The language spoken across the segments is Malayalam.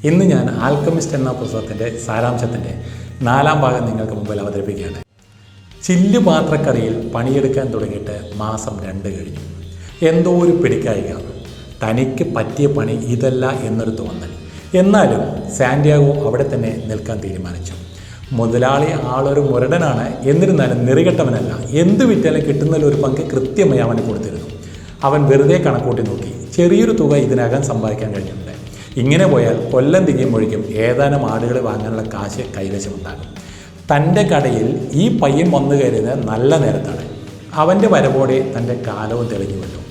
ഇന്ന് ഞാൻ ആൽക്കമിസ്റ്റ് എന്ന പുസ്തകത്തിൻ്റെ സാരാംശത്തിൻ്റെ 4ാം ഭാഗം നിങ്ങൾക്ക് മുമ്പിൽ അവതരിപ്പിക്കുകയാണ്. ചില്ലുപാത്രക്കടയിൽ പണിയെടുക്കാൻ തുടങ്ങിയിട്ട് മാസം 2 കഴിഞ്ഞു. എന്തോ ഒരു പിടിക്കായിക, തനിക്ക് പറ്റിയ പണി ഇതല്ല എന്നൊരു തോന്നൽ. എന്നാലും സാന്റിയാഗോ അവിടെ തന്നെ നിൽക്കാൻ തീരുമാനിച്ചു. മുതലാളി ആളൊരു മുരടനാണ്, എന്നിരുന്നാലും നെറികെട്ടവനല്ല. എന്ത് വിറ്റാലും കിട്ടുന്നതിലൊരു പങ്ക് കൃത്യമായി അവന് കൊടുത്തിരുന്നു. അവൻ വെറുതെ കണക്കൂട്ടി നോക്കി. ചെറിയൊരു തുക ഇതിനകം സമ്പാദിക്കാൻ കഴിഞ്ഞിട്ടുണ്ട്. ഇങ്ങനെ പോയാൽ കൊല്ലം തികയുമ്പോഴേക്കും ഏതാനും ആടുകളെ വാങ്ങാനുള്ള കാശ് കൈവശമുണ്ടാകും. തൻ്റെ കടയിൽ ഈ പയ്യൻ വന്നു കയറിയത് നല്ല നേരത്താണ്. അവൻ്റെ വരവോടെ തൻ്റെ കാലവും തെളിഞ്ഞുവല്ലോ.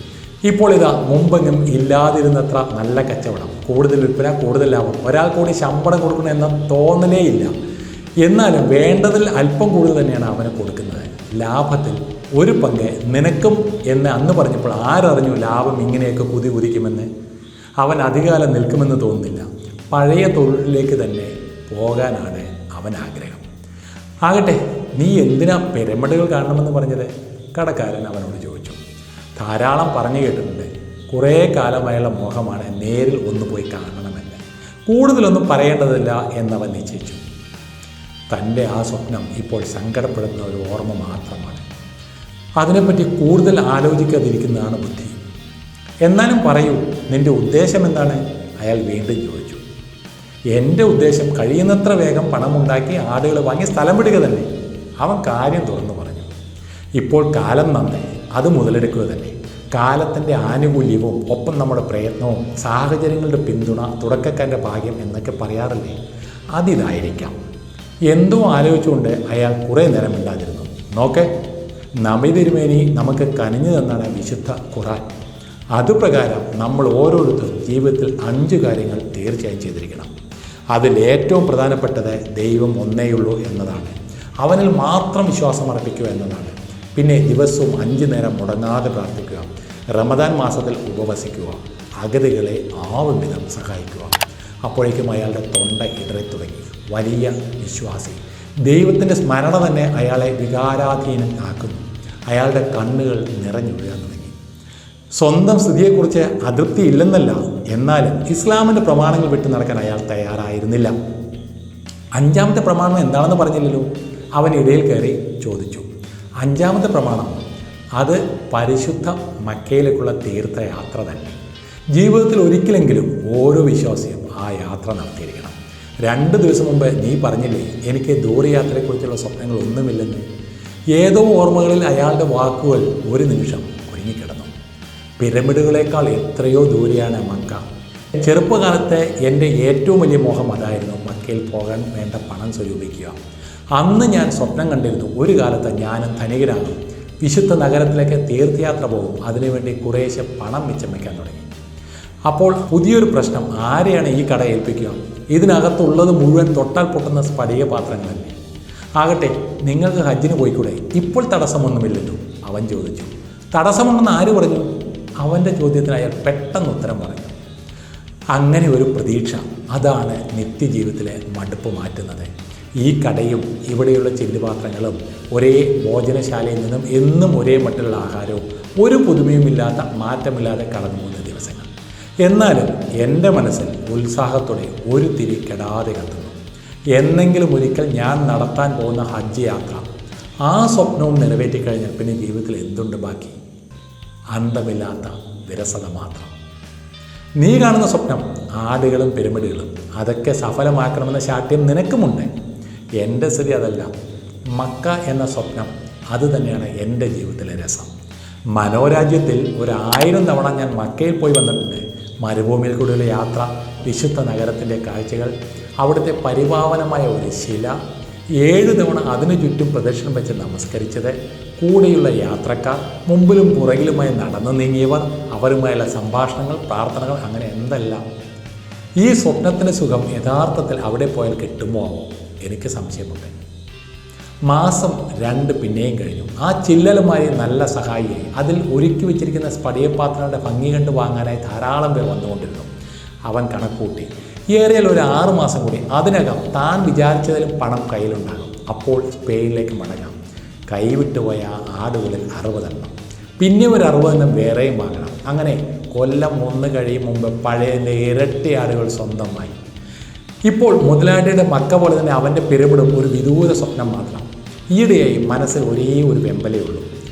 ഇപ്പോൾ ഇതാ മുമ്പെങ്ങും ഇല്ലാതിരുന്നത്ര നല്ല കച്ചവടം, കൂടുതൽ വിൽപ്പന, കൂടുതൽ ലാഭം, ഒരാൾ കൂടി ശമ്പളം കൊടുക്കണം എന്ന തോന്നലേ ഇല്ല. എന്നാലും വേണ്ടതിൽ അല്പം കൂടുതൽ തന്നെയാണ് അവന് കൊടുക്കുന്നത്. ലാഭത്തിൽ ഒരു പങ്ക് നിനക്കും എന്ന് അന്ന് പറഞ്ഞപ്പോൾ ആരറിഞ്ഞു ലാഭം ഇങ്ങനെയൊക്കെ കുതിക്കുമെന്ന്. അവൻ അധികാലം നിൽക്കുമെന്ന് തോന്നുന്നില്ല. പഴയ തൊഴിലിലേക്ക് തന്നെ പോകാനാണ് അവൻ ആഗ്രഹം. ആകട്ടെ, നീ എന്തിനാ പിരമിഡുകൾ കാണണമെന്ന് പറഞ്ഞത്? കടക്കാരൻ അവനോട് ചോദിച്ചു. ധാരാളം പറഞ്ഞു കേട്ടിട്ടുണ്ട്. കുറേ കാലമായുള്ള മോഹമാണ് നേരിൽ ഒന്ന് പോയി കാണണമെന്ന്. കൂടുതലൊന്നും പറയേണ്ടതില്ല എന്നവൻ നിശ്ചയിച്ചു. തൻ്റെ ആ സ്വപ്നം ഇപ്പോൾ സങ്കടപ്പെടുന്ന ഒരു ഓർമ്മ മാത്രമാണ്. അതിനെപ്പറ്റി കൂടുതൽ ആലോചിക്കാതിരിക്കുന്നതാണ് ബുദ്ധി. എന്നാലും പറയൂ, നിൻ്റെ ഉദ്ദേശം എന്താണ്? അയാൾ വീണ്ടും ചോദിച്ചു. എൻ്റെ ഉദ്ദേശം കഴിയുന്നത്ര വേഗം പണമുണ്ടാക്കി ആടുകൾ വാങ്ങി സ്ഥലം വിടുക തന്നെ. അവൻ കാര്യം തുറന്നു പറഞ്ഞു. ഇപ്പോൾ കാലം നന്നേ, അത് മുതലെടുക്കുക തന്നെ. കാലത്തിൻ്റെ ആനുകൂല്യവും ഒപ്പം നമ്മുടെ പ്രയത്നവും സാഹചര്യങ്ങളുടെ പിന്തുണ, തുടക്കക്കാരൻ്റെ ഭാഗ്യം എന്നൊക്കെ പറയാറില്ലേ, അതിതായിരിക്കാം. എന്തോ ആലോചിച്ചുകൊണ്ട് അയാൾ കുറേ നേരം മിണ്ടാതിരുന്നു. നോക്കെ, നബി തിരുമേനി നമുക്ക് കനിഞ്ഞു തന്നാണ് വിശുദ്ധ ഖുർആൻ. അതുപ്രകാരം നമ്മൾ ഓരോരുത്തരും ജീവിതത്തിൽ 5 കാര്യങ്ങൾ തീർച്ചയായും ചെയ്തിരിക്കണം. അതിൽ ഏറ്റവും പ്രധാനപ്പെട്ടത് ദൈവം ഒന്നേയുള്ളൂ എന്നതാണ്. അവനിൽ മാത്രം വിശ്വാസം അർപ്പിക്കുക എന്നതാണ്. പിന്നെ ദിവസവും 5 നേരം മുടങ്ങാതെ പ്രാർത്ഥിക്കുക. റമദാൻ മാസത്തിൽ ഉപവസിക്കുക. അഗതികളെ ആവും വിധം സഹായിക്കുക. അപ്പോഴേക്കും അയാളുടെ തൊണ്ട ഇടറി തുടങ്ങി. വലിയ വിശ്വാസി. ദൈവത്തിൻ്റെ സ്മരണ തന്നെ അയാളെ വികാരാധീനം ആക്കുന്നു. അയാളുടെ കണ്ണുകൾ നിറഞ്ഞൊഴുകാൻ തുടങ്ങി. സ്വന്തം സ്ഥിതിയെക്കുറിച്ച് അതൃപ്തി ഇല്ലെന്നല്ല, എന്നാലും ഇസ്ലാമിൻ്റെ പ്രമാണങ്ങൾ വിട്ടു നടക്കാൻ അയാൾ തയ്യാറായിരുന്നില്ല. 5ാമത്തെ പ്രമാണം എന്താണെന്ന് പറഞ്ഞില്ലല്ലോ? അവൻ ഇടയിൽ കയറി ചോദിച്ചു. 5ാമത്തെ പ്രമാണം അത് പരിശുദ്ധ മക്കയിലേക്കുള്ള തീർത്ഥയാത്ര തന്നെ. ജീവിതത്തിൽ ഒരിക്കലെങ്കിലും ഓരോ വിശ്വാസിയും ആ യാത്ര നടത്തിയിരിക്കണം. 2 ദിവസം മുമ്പ് നീ പറഞ്ഞില്ലേ എനിക്ക് ദൂരയാത്രയെക്കുറിച്ചുള്ള സ്വപ്നങ്ങളൊന്നുമില്ലെന്ന്? ഏതോ ഓർമ്മകളിൽ അയാളുടെ വാക്കുകൾ ഒരു നിമിഷം കുരുങ്ങിക്കിടന്നു. പിരമിഡുകളേക്കാൾ എത്രയോ ദൂരെയാണ് മക്ക. ചെറുപ്പകാലത്തെ എൻ്റെ ഏറ്റവും വലിയ മോഹം അതായിരുന്നു, മക്കയിൽ പോകാൻ വേണ്ട പണം സ്വരൂപിക്കുക. അന്ന് ഞാൻ സ്വപ്നം കണ്ടിരുന്നു, ഒരു കാലത്ത് ഞാനും ധനികനാകും, വിശുദ്ധ നഗരത്തിലേക്ക് തീർത്ഥയാത്ര പോകും. അതിനുവേണ്ടി കുറേശ്ശെ പണം മിച്ചം വയ്ക്കാൻ തുടങ്ങി. അപ്പോൾ പുതിയൊരു പ്രശ്നം, ആരെയാണ് ഈ കട ഏൽപ്പിക്കുക? ഇതിനകത്തുള്ളത് മുഴുവൻ തൊട്ടാൽ പൊട്ടുന്ന സ്ഫടിക പാത്രങ്ങളല്ലേ. ആകട്ടെ, നിങ്ങൾക്ക് ഹജ്ജിന് പോയിക്കൂടെ? ഇപ്പോൾ തടസ്സമൊന്നുമില്ലല്ലോ, അവൻ ചോദിച്ചു. തടസ്സമുണ്ടെന്ന് ആര് പറഞ്ഞു? അവൻ്റെ ചോദ്യത്തിന് അയാൾ പെട്ടെന്ന് ഉത്തരം പറഞ്ഞു. അങ്ങനെ ഒരു പ്രതീക്ഷ, അതാണ് നിത്യജീവിതത്തിലെ മടുപ്പ് മാറ്റുന്നത്. ഈ കടയും ഇവിടെയുള്ള ചില്ലുപാത്രങ്ങളും ഒരേ ഭോജനശാലയിൽ നിന്നും എന്നും ഒരേ മട്ടുള്ള ആഹാരവും ഒരു പുതുമയുമില്ലാത്ത, മാറ്റമില്ലാതെ കടന്നു പോകുന്ന ദിവസങ്ങൾ. എന്നാലും എൻ്റെ മനസ്സിൽ ഉത്സാഹത്തോടെ ഒരു തിരി കെടാതെ കത്തുന്നു. എന്നെങ്കിലും ഒരിക്കൽ ഞാൻ നടത്താൻ പോകുന്ന ഹജ്ജ് യാത്ര, ആ സ്വപ്നവും നിറവേറ്റിക്കഴിഞ്ഞാൽ പിന്നെ ജീവിതത്തിൽ എന്തുണ്ട് ബാക്കി? അന്തമില്ലാത്ത വിരസത മാത്രം. നീ കാണുന്ന സ്വപ്നം, ആടുകളും പിരമിഡുകളും, അതൊക്കെ സഫലമാക്കണമെന്ന ശാഠ്യം നിനക്കുമുണ്ട്. എൻ്റെ സ്ഥിതി അതല്ല. മക്ക എന്ന സ്വപ്നം, അത് തന്നെയാണ് എൻ്റെ ജീവിതത്തിലെ രസം. മനോരാജ്യത്തിൽ 1000 തവണ ഞാൻ മക്കയിൽ പോയി വന്നിട്ടുണ്ട്. മരുഭൂമിയിൽ കൂടിയുള്ള യാത്ര, വിശുദ്ധ നഗരത്തിൻ്റെ കാഴ്ചകൾ, അവിടുത്തെ പരിപാവനമായ ഒരു ശില, 7 തവണ അതിനു ചുറ്റും പ്രദക്ഷിണം വെച്ച് നമസ്കരിച്ചത്, കൂടെയുള്ള യാത്രക്കാർ, മുമ്പിലും പുറകിലുമായി നടന്നു നീങ്ങിയവർ, അവരുമായുള്ള സംഭാഷണങ്ങൾ, പ്രാർത്ഥനകൾ, അങ്ങനെ എന്തെല്ലാം. ഈ സ്വപ്നത്തിൻ്റെ സുഖം യഥാർത്ഥത്തിൽ അവിടെ പോയാൽ കിട്ടുമോ ആവോ? എനിക്ക് സംശയമുണ്ട്. മാസം 2 പിന്നെയും കഴിഞ്ഞു. ആ ചില്ലലുമായി നല്ല സഹായിയായി. അതിൽ ഒരുക്കി വെച്ചിരിക്കുന്ന സ്ഫടികപാത്രങ്ങളുടെ ഭംഗി കണ്ട് വാങ്ങാനായി ധാരാളം പേർ വന്നുകൊണ്ടിരുന്നു. അവൻ കണക്കൂട്ടി, ഏറിയാൽ ഒരു 6 മാസം കൂടി, അതിനകം താൻ വിചാരിച്ചതിലും പണം കയ്യിലുണ്ടാകും. അപ്പോൾ സ്പെയിനിലേക്ക് മടങ്ങാം. കൈവിട്ടുപോയ ആ ആടുകളിൽ 60 എണ്ണം, പിന്നെ ഒരു 60 എണ്ണം വേറെയും വാങ്ങണം. അങ്ങനെ കൊല്ലം 1 കഴിയും മുമ്പ് പഴയതിൻ്റെ ഇരട്ടി ആടുകൾ സ്വന്തമായി. ഇപ്പോൾ മുതലാളിയുടെ മക്ക പോലെ തന്നെ അവൻ്റെ പിരമിഡും ഒരു വിദൂര സ്വപ്നം മാത്രം. ഈയിടെയായി മനസ്സിൽ ഒരേ ഒരു വെമ്പലേ ഉള്ളൂ.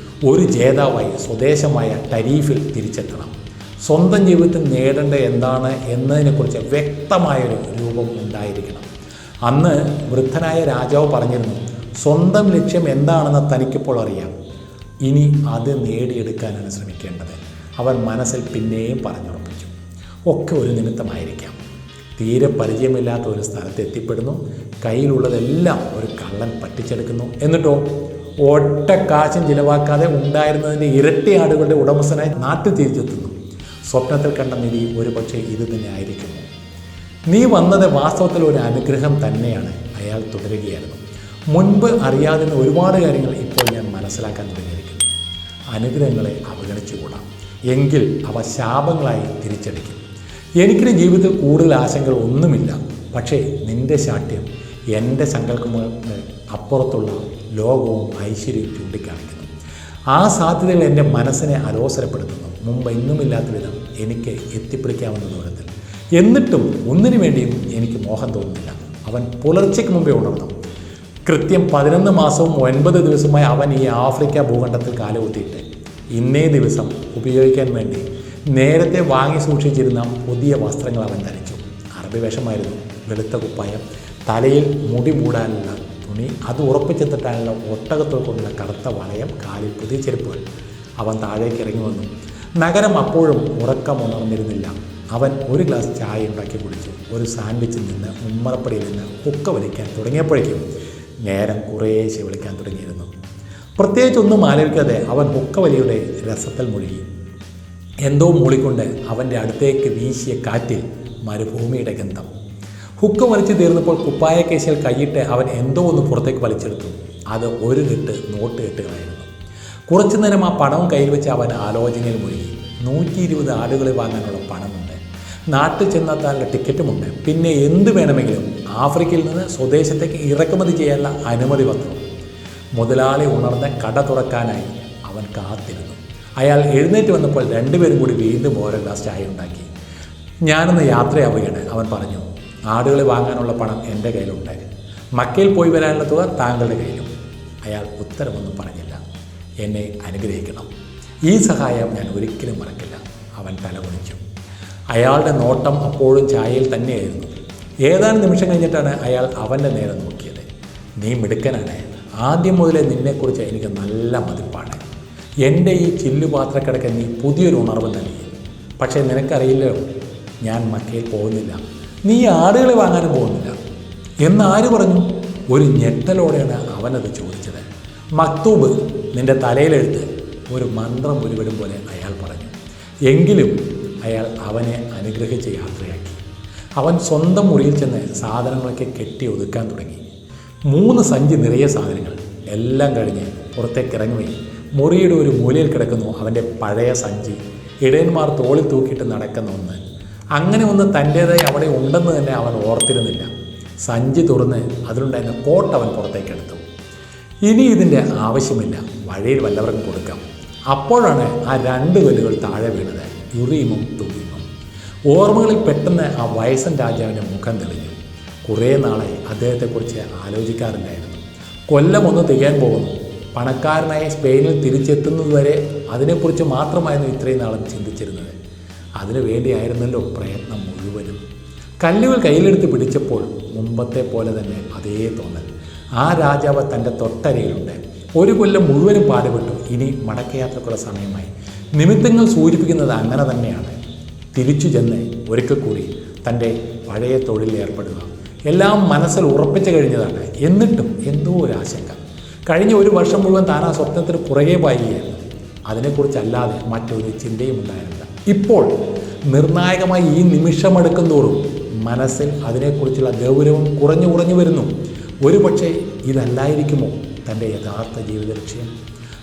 ഒരു ജേതാവായി സ്വദേശമായ ടരീഫിൽ തിരിച്ചെത്തണം. സ്വന്തം ജീവിതത്തിൽ നേടേണ്ട എന്താണ് എന്നതിനെക്കുറിച്ച് വ്യക്തമായൊരു രൂപം ഉണ്ടായിരിക്കണം. അന്ന് വൃദ്ധനായ രാജാവ് പറഞ്ഞിരുന്നു, സ്വന്തം ലക്ഷ്യം എന്താണെന്ന് തനിക്കിപ്പോൾ അറിയാം, ഇനി അത് നേടിയെടുക്കാനാണ് ശ്രമിക്കേണ്ടത്. അവൻ മനസ്സിൽ പിന്നെയും പറഞ്ഞുറപ്പിച്ചു. ഒക്കെ ഒരു നിമിത്തമായിരിക്കാം. തീരെ പരിചയമില്ലാത്ത ഒരു സ്ഥലത്ത് എത്തിപ്പെടുന്നു. കയ്യിലുള്ളതെല്ലാം ഒരു കള്ളൻ പറ്റിച്ചെടുക്കുന്നു. എന്നിട്ടോ ഒറ്റ കാശും ചിലവാക്കാതെ ഉണ്ടായിരുന്നതിൻ്റെ ഇരട്ടി ആടുകളുടെ ഉടമസ്ഥനായി നാട്ടിൽ തിരിച്ചെത്തുന്നു. സ്വപ്നത്തിൽ കണ്ട നിധി ഒരു പക്ഷേ ഇത് തന്നെ ആയിരിക്കുന്നു. നീ വന്നത് വാസ്തവത്തിൽ ഒരു അനുഗ്രഹം തന്നെയാണ്. അയാൾ തുടരുകയായിരുന്നു. മുൻപ് അറിയാതിരുന്ന ഒരുപാട് കാര്യങ്ങൾ ഇപ്പോൾ ഞാൻ മനസ്സിലാക്കാൻ തുടങ്ങിയിരിക്കുന്നു. അനുഗ്രഹങ്ങളെ അവഗണിച്ചുകൂടാ, എങ്കിൽ അവ ശാപങ്ങളായി തിരിച്ചടിക്കും. എനിക്കിന് ജീവിതത്തിൽ കൂടുതൽ ആശങ്കകൾ ഒന്നുമില്ല. പക്ഷേ നിന്റെ ശാഠ്യം എൻ്റെ സങ്കല്പങ്ങൾക്ക് അപ്പുറത്തുള്ള ലോകവും ഐശ്വര്യവും ചൂണ്ടിക്കാണിക്കുന്നു. ആ സാധ്യതകൾ എൻ്റെ മനസ്സിനെ അലോസരപ്പെടുത്തുന്നു. മുമ്പ് ഇന്നുമില്ലാത്ത വിധം എനിക്ക് എത്തിപ്പിടിക്കാവുന്ന ദൂരത്തിൽ. എന്നിട്ടും ഒന്നിനു വേണ്ടിയും എനിക്ക് മോഹം തോന്നുന്നില്ല. അവൻ പുലർച്ചയ്ക്ക് മുമ്പേ ഉണർന്നു. കൃത്യം 11 മാസവും 9 ദിവസമായി അവൻ ഈ ആഫ്രിക്ക ഭൂഖണ്ഡത്തിൽ കാലുകുത്തിയിട്ട് ഇന്നേ ദിവസം ഉപയോഗിക്കാൻ വേണ്ടി നേരത്തെ വാങ്ങി സൂക്ഷിച്ചിരുന്ന പുതിയ വസ്ത്രങ്ങൾ അവൻ ധരിച്ചു. അറബി വേഷമായിരുന്നു. വെളുത്ത കുപ്പായം, തലയിൽ മുടി മൂടാനുള്ള തുണി, അത് ഉറപ്പിച്ചെത്തിട്ടാനുള്ള ഒട്ടകത്തോൾ കൊണ്ടുള്ള കറുത്ത വളയം, കാലിൽ പുതിയ ചെരുപ്പുകൾ. അവൻ താഴേക്ക് ഇറങ്ങി വന്നു. നഗരം അപ്പോഴും ഉറക്കമുണർന്നിരുന്നില്ല. അവൻ ഒരു ഗ്ലാസ് ചായ ഉണ്ടാക്കി കുടിച്ചു. ഒരു സാൻഡ്വിച്ചിൽ നിന്ന് ഉമ്മറപ്പടിയിൽ നിന്ന് ഹുക്ക വലിക്കാൻ തുടങ്ങിയപ്പോഴേക്കും നേരം കുറേശ്ശെ വിളിക്കാൻ തുടങ്ങിയിരുന്നു. പ്രത്യേകിച്ചൊന്നും ആലോചിക്കാതെ അവൻ ഹുക്ക വലിയുടെ രസത്തിൽ മുഴുകി. എന്തോ മൂളിക്കൊണ്ട് അവൻ്റെ അടുത്തേക്ക് വീശിയ കാറ്റിൽ മരുഭൂമിയുടെ ഗന്ധം. ഹുക്ക വലിച്ചു തീർന്നപ്പോൾ കുപ്പായ കേസിൽ കൈയിട്ട് അവൻ എന്തോ ഒന്ന് പുറത്തേക്ക് വലിച്ചെടുത്തു. അത് ഒരു നോട്ട് കെട്ടുകളായിരുന്നു. കുറച്ചു നേരം ആ പണവും കയ്യിൽ വെച്ച് അവൻ ആലോചനയിൽ മുഴുകി. 120 ആടുകളെ വാങ്ങാനുള്ള പണമുണ്ട്, നാട്ടിൽ ചെന്നെത്താനുള്ള ടിക്കറ്റുമുണ്ട്, പിന്നെ എന്ത് വേണമെങ്കിലും ആഫ്രിക്കയിൽ നിന്ന് സ്വദേശത്തേക്ക് ഇറക്കുമതി ചെയ്യാനുള്ള അനുമതി പത്രം. മുതലാളി ഉണർന്ന് കട തുറക്കാനായി അവൻ കാത്തിരുന്നു. അയാൾ എഴുന്നേറ്റ് വന്നപ്പോൾ രണ്ടുപേരും കൂടി വീണ്ടും ഓരോ ഗ്ലാസ് ചായ ഉണ്ടാക്കി. ഞാനൊന്ന് യാത്രയാവുകയാണ്, അവൻ പറഞ്ഞു. ആടുകളെ വാങ്ങാനുള്ള പണം എൻ്റെ കയ്യിലുണ്ട്. മക്കയിൽ പോയി വരാനുള്ള തുക താങ്കളുടെ കയ്യിലും. അയാൾ ഉത്തരമൊന്നും പറഞ്ഞില്ല. എന്നെ അനുഗ്രഹിക്കണം, ഈ സഹായം ഞാൻ ഒരിക്കലും മറക്കില്ല. അവൻ തലകുനിച്ചു. അയാളുടെ നോട്ടം അപ്പോഴും ചായയിൽ തന്നെയായിരുന്നു. ഏതാനും നിമിഷം കഴിഞ്ഞിട്ടാണ് അയാൾ അവൻ്റെ നേരെ നോക്കിയത്. നീ മിടുക്കനാണ്. ആദ്യം മുതലേ നിന്നെക്കുറിച്ച് എനിക്ക് നല്ല മതിപ്പാണ്. എൻ്റെ ഈ ചില്ലുപാത്രക്കിടക്ക് നീ പുതിയൊരു ഉണർവ് നൽകി. പക്ഷേ നിനക്കറിയില്ലോ, ഞാൻ മക്കയിൽ പോകുന്നില്ല, നീ ആടുകളെ വാങ്ങാനും പോകുന്നില്ല എന്നാര് പറഞ്ഞു? ഒരു ഞെട്ടലോടെയാണ് അവനത് ചോദിച്ചത്. മക്തൂബ്, നിൻ്റെ തലയിലെഴുത്ത്, ഒരു മന്ത്രം ഉരുവിടും പോലെ അയാൾ പറഞ്ഞു. എങ്കിലും അയാൾ അവനെ അനുഗ്രഹിച്ച് യാത്രയാക്കി. അവൻ സ്വന്തം മുറിയിൽ ചെന്ന് സാധനങ്ങളൊക്കെ കെട്ടി ഒതുക്കാൻ തുടങ്ങി. 3 സഞ്ചി നിറയെ സാധനങ്ങൾ. എല്ലാം കഴിഞ്ഞ് പുറത്തേക്ക് ഇറങ്ങുകയും മുറിയുടെ ഒരു മൂലയിൽ കിടക്കുന്നു അവൻ്റെ പഴയ സഞ്ചി. ഇടയന്മാർ തോളിൽ തൂക്കിയിട്ട് നടക്കുന്ന ഒന്ന്. അങ്ങനെ ഒന്ന് തൻ്റേതായി അവിടെ ഉണ്ടെന്ന് തന്നെ അവൻ ഓർത്തിരുന്നില്ല. സഞ്ചി തുറന്ന് അതിലുണ്ടായിരുന്ന കോട്ട് അവൻ പുറത്തേക്കെടുത്തു. ഇനി ഇതിൻ്റെ ആവശ്യമില്ല, വഴിയിൽ വല്ലവർക്കും കൊടുക്കാം. അപ്പോഴാണ് ആ 2 കല്ലുകൾ താഴെ വീണത്, യുറീമും തുമീമും. ഓർമ്മകളിൽ പെട്ടെന്ന് ആ വയസ്സൻ രാജാവിൻ്റെ മുഖം തെളിഞ്ഞു. കുറേ നാളായി അദ്ദേഹത്തെക്കുറിച്ച് ആലോചിക്കാറില്ലായിരുന്നു. കൊല്ലം തികയാൻ പോകുന്നു. പണക്കാരനായി സ്പെയിനിൽ തിരിച്ചെത്തുന്നതുവരെ അതിനെക്കുറിച്ച് മാത്രമായിരുന്നു ഇത്രയും നാളും ചിന്തിച്ചിരുന്നത്. അതിനു വേണ്ടിയായിരുന്നല്ലോ പ്രയത്നം മുഴുവനും. കല്ലുകൾ കയ്യിലെടുത്ത് പിടിച്ചപ്പോൾ മുമ്പത്തെ പോലെ തന്നെ അതേ തോന്നൽ. ആ രാജാവ് തൻ്റെ തൊട്ടരയിലുണ്ട്. 1 കൊല്ലം മുഴുവനും പാടുപെട്ടു. ഇനി മടക്കയാത്രക്കുള്ള സമയമായി. നിമിത്തങ്ങൾ സൂചിപ്പിക്കുന്നത് അങ്ങനെ തന്നെയാണ്. തിരിച്ചു ചെന്ന് ഒരിക്കൽ കൂടി തൻ്റെ പഴയ തൊഴിലിൽ ഏർപ്പെടുക. എല്ലാം മനസ്സിൽ ഉറപ്പിച്ചു കഴിഞ്ഞതാണ്. എന്നിട്ടും എന്തോ ഒരു ആശങ്ക. കഴിഞ്ഞ 1 വർഷം മുഴുവൻ താൻ ആ സ്വപ്നത്തിന് പുറകെ പായുകയായിരുന്നു. അതിനെക്കുറിച്ചല്ലാതെ മറ്റൊരു ചിന്തയും ഉണ്ടായിരുന്നില്ല. ഇപ്പോൾ നിർണായകമായി ഈ നിമിഷമെടുക്കും തോറും മനസ്സിൽ അതിനെക്കുറിച്ചുള്ള ഗൗരവം കുറഞ്ഞു വരുന്നു. ഒരു പക്ഷേ ഇതല്ലായിരിക്കുമോ തൻ്റെ യഥാർത്ഥ ജീവിത ലക്ഷ്യം?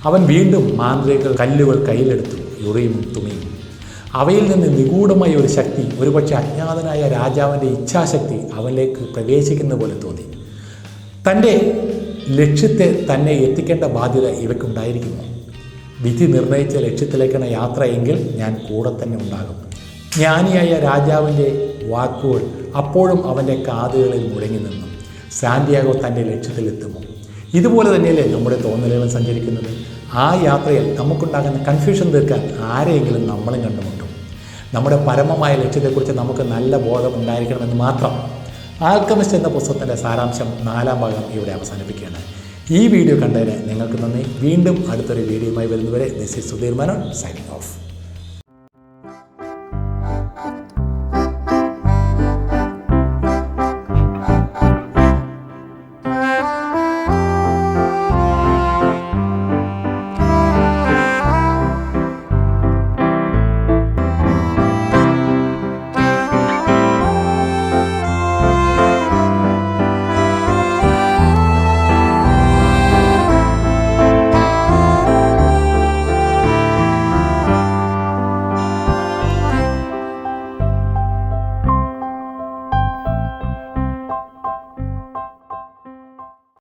അവൻ വീണ്ടും മാന്ത്രിക കല്ലുകൾ കയ്യിലെടുത്തു. യുറീമും തുമീമും. അവയിൽ നിന്ന് നിഗൂഢമായ ഒരു ശക്തി, ഒരുപക്ഷെ അജ്ഞാതനായ രാജാവിൻ്റെ ഇച്ഛാശക്തി അവനിലേക്ക് പ്രവേശിക്കുന്ന പോലെ തോന്നി. തൻ്റെ ലക്ഷ്യത്തെ തന്നെ എത്തിക്കേണ്ട ബാധ്യത ഇവയ്ക്കുണ്ടായിരിക്കുമോ? വിധി നിർണയിച്ച ലക്ഷ്യത്തിലേക്കാണ് യാത്ര എങ്കിൽ ഞാൻ കൂടെ തന്നെ ഉണ്ടാകും. ജ്ഞാനിയായ രാജാവിൻ്റെ വാക്കുകൾ അപ്പോഴും അവൻ്റെ കാതുകളിൽ മുഴങ്ങി നിന്നു. സാന്റിയാഗോ തൻ്റെ ലക്ഷ്യത്തിലെത്തുമോ? ഇതുപോലെ തന്നെയല്ലേ നമ്മുടെ തോന്നലുകൾ സഞ്ചരിക്കുന്നത്? ആ യാത്രയിൽ നമുക്കുണ്ടാകുന്ന കൺഫ്യൂഷൻ തീർക്കാൻ ആരെയെങ്കിലും നമ്മളും കണ്ടുമുട്ടും. നമ്മുടെ പരമമായ ലക്ഷ്യത്തെക്കുറിച്ച് നമുക്ക് നല്ല ബോധം ഉണ്ടായിരിക്കണമെന്ന് മാത്രം. ആൽക്കമിസ്റ്റ് എന്ന പുസ്തകത്തിൻ്റെ സാരാംശം 4-ാം ഭാഗം ഇവിടെ അവസാനിപ്പിക്കുകയാണ്. ഈ വീഡിയോ കണ്ടതിന് നിങ്ങൾക്ക് നന്ദി. വീണ്ടും അടുത്തൊരു വീഡിയോയുമായി വരുന്നവരെ this is Sudheer Menon signing off.